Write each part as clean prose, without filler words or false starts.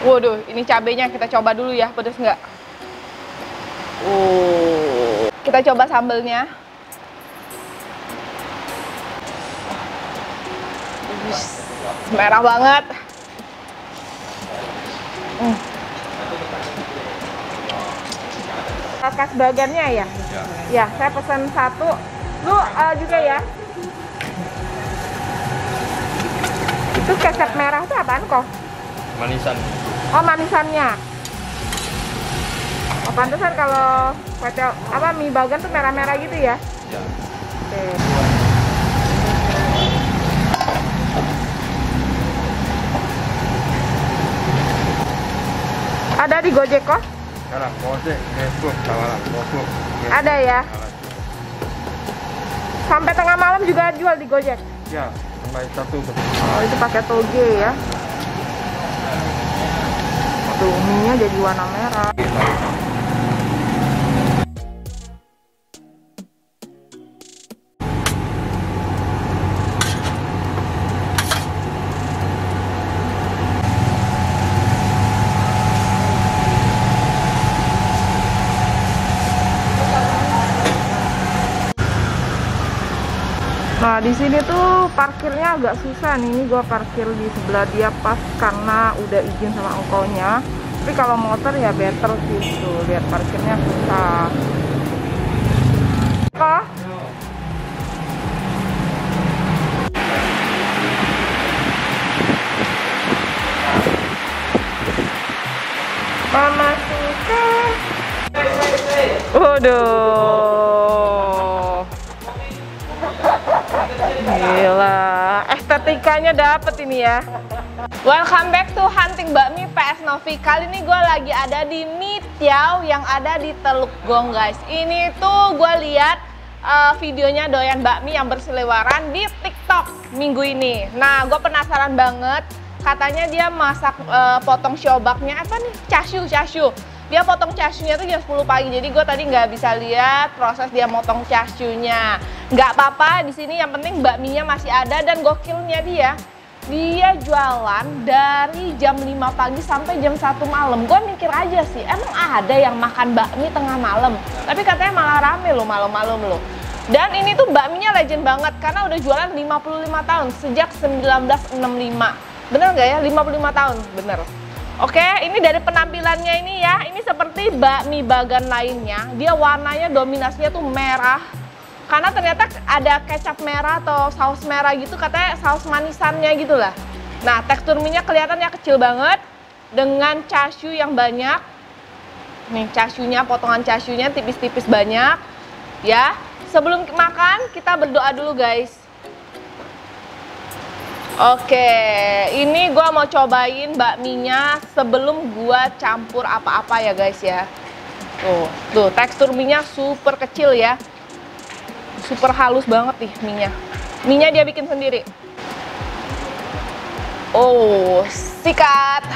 Waduh, ini cabenya kita coba dulu ya, pedes nggak? Kita coba sambelnya. Merah banget. Kas bagannya ya? Ya, saya pesan satu. Lu juga ya? Itu kecap merah itu apaan kok? Manisan. Oh, manisannya. Oh, pantesan kalau mie bagan tuh merah-merah gitu ya? Ya. Oke. Ada di Gojek kok? Gojek, Facebook, tawaran, Facebook. Ada ya? Sampai tengah malam juga jual di Gojek? Ya, sampai satu. Oh, itu pakai toge ya? Tuh, mie-nya jadi warna merah. Nah, di sini tuh parkirnya agak susah nih. Ini gua parkir di sebelah dia pas karena udah izin sama engkonya. Tapi kalau motor ya better sih tuh. Lihat parkirnya susah. Kok? Mama suka. Waduh. Gila, estetikanya dapet ini ya. Welcome back to Hunting Bakmi PS Novi. Kali ini gue lagi ada di Mie Tiao yang ada di Teluk Gong, guys. Ini tuh gue lihat videonya doyan bakmi yang berseliweran di TikTok minggu ini. Nah, gue penasaran banget. Katanya dia masak potong siobaknya apa nih? Chashu. Dia potong chashunya tuh jam 10 pagi. Jadi gue tadi nggak bisa lihat proses dia motong chashunya. Nggak apa-apa, di sini yang penting bakminya masih ada. Dan gokilnya dia jualan dari jam 5 pagi sampai jam 1 malam. Gue mikir aja sih, emang ada yang makan bakmi tengah malam? Tapi katanya malah rame loh malam-malam loh. Dan ini tuh bakminya legend banget karena udah jualan 55 tahun sejak 1965. Bener nggak ya? 55 tahun, bener. Oke, ini dari penampilannya ini ya. Ini seperti bakmi bagan lainnya. Dia warnanya dominasinya tuh merah. Karena ternyata ada kecap merah atau saus merah gitu, katanya saus manisannya gitu lah. Nah, tekstur mie-nya kelihatannya kecil banget dengan chashu yang banyak. Nih, chashunya, potongan chashunya tipis-tipis banyak. Ya, sebelum makan kita berdoa dulu, guys. Oke, ini gua mau cobain bakminya sebelum gua campur apa-apa ya, guys ya. Tuh, tekstur mie-nya super kecil ya. Super halus banget nih mie-nya. Mie-nya dia bikin sendiri. Oh, sikat.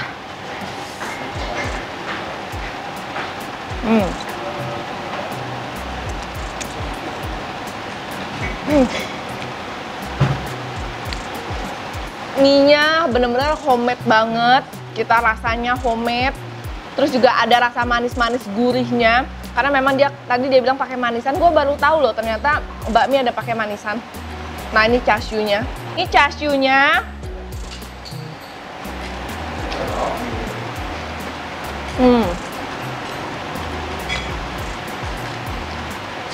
Mie-nya bener-bener homemade banget. Kita rasanya homemade. Terus juga ada rasa manis-manis gurihnya. Karena memang dia tadi dia bilang pakai manisan. Gue baru tahu loh ternyata bakmi ada pakai manisan. Nah, ini chashu-nya. Ini chashu-nya.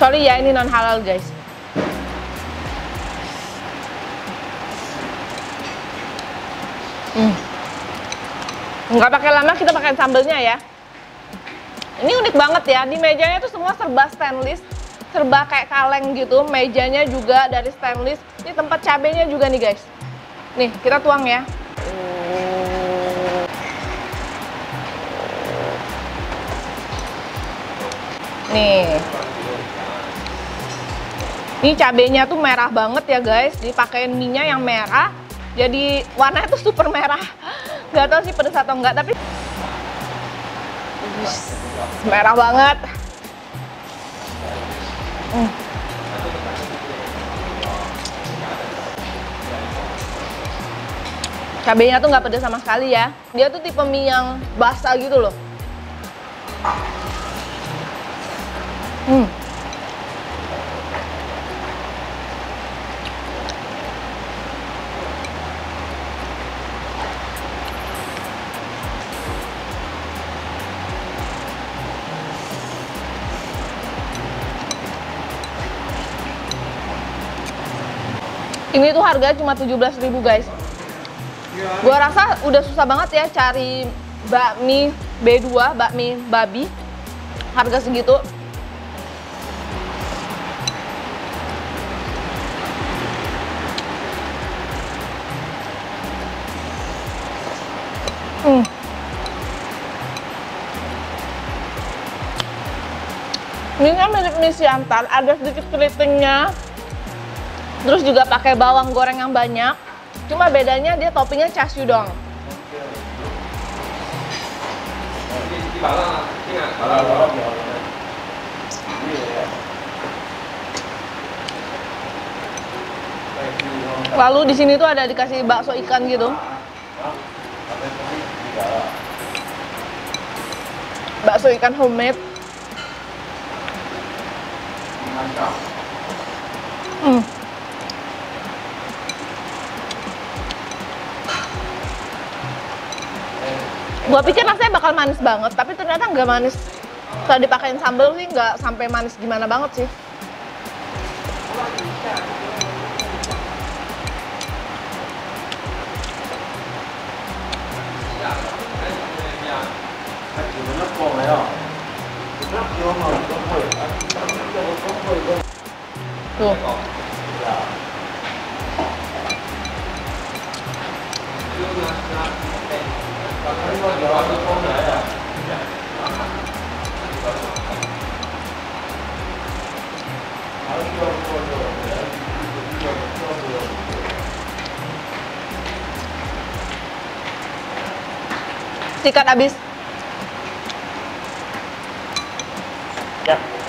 Sorry ya, ini non halal, guys. Nggak pakai lama, kita pakai sambelnya ya. Ini unik banget ya, di mejanya tuh semua serba stainless, serba kayak kaleng gitu. Mejanya juga dari stainless. Ini tempat cabenya juga nih, guys. Nih, kita tuang ya. Nih. Ini cabenya tuh merah banget ya, guys. Dipakein mie-nya yang merah. Jadi warnanya tuh super merah. Gak tau sih pedes atau enggak, tapi merah banget. Cabenya tuh nggak pedas sama sekali ya. Dia tuh tipe mie yang basah gitu loh. Ini tuh harganya cuma 17.000 guys. Gua rasa udah susah banget ya cari bakmi B2, bakmi babi harga segitu. Ini kan mirip mie Siantar, ada sedikit keritingnya. Terus juga pakai bawang goreng yang banyak. Cuma bedanya dia toppingnya chashu dong. Lalu di sini tuh ada dikasih bakso ikan gitu. Bakso ikan homemade. Gua pikir rasanya bakal manis banget, tapi ternyata nggak manis. Kalau dipakein sambal sih nggak sampai manis gimana banget sih. Tuh. Sikat habis.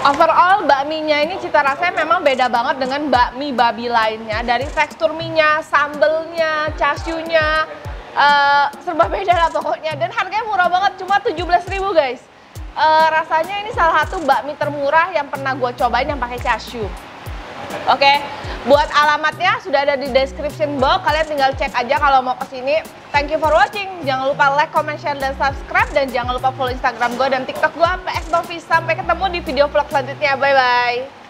Overall bakminya ini cita rasanya memang beda banget dengan bakmi babi lainnya. Dari tekstur mie-nya, sambelnya, chashu-nya, serba beda lah pokoknya. Dan harganya murah banget, cuma 17.000 guys. Rasanya ini salah satu bakmi termurah yang pernah gue cobain yang pakai chashu. Oke, buat alamatnya sudah ada di description box. Kalian tinggal cek aja kalau mau kesini. Thank you for watching. Jangan lupa like, comment, share, dan subscribe. Dan jangan lupa follow Instagram gue dan TikTok gue PS Novi. Sampai ketemu di video vlog selanjutnya. Bye-bye.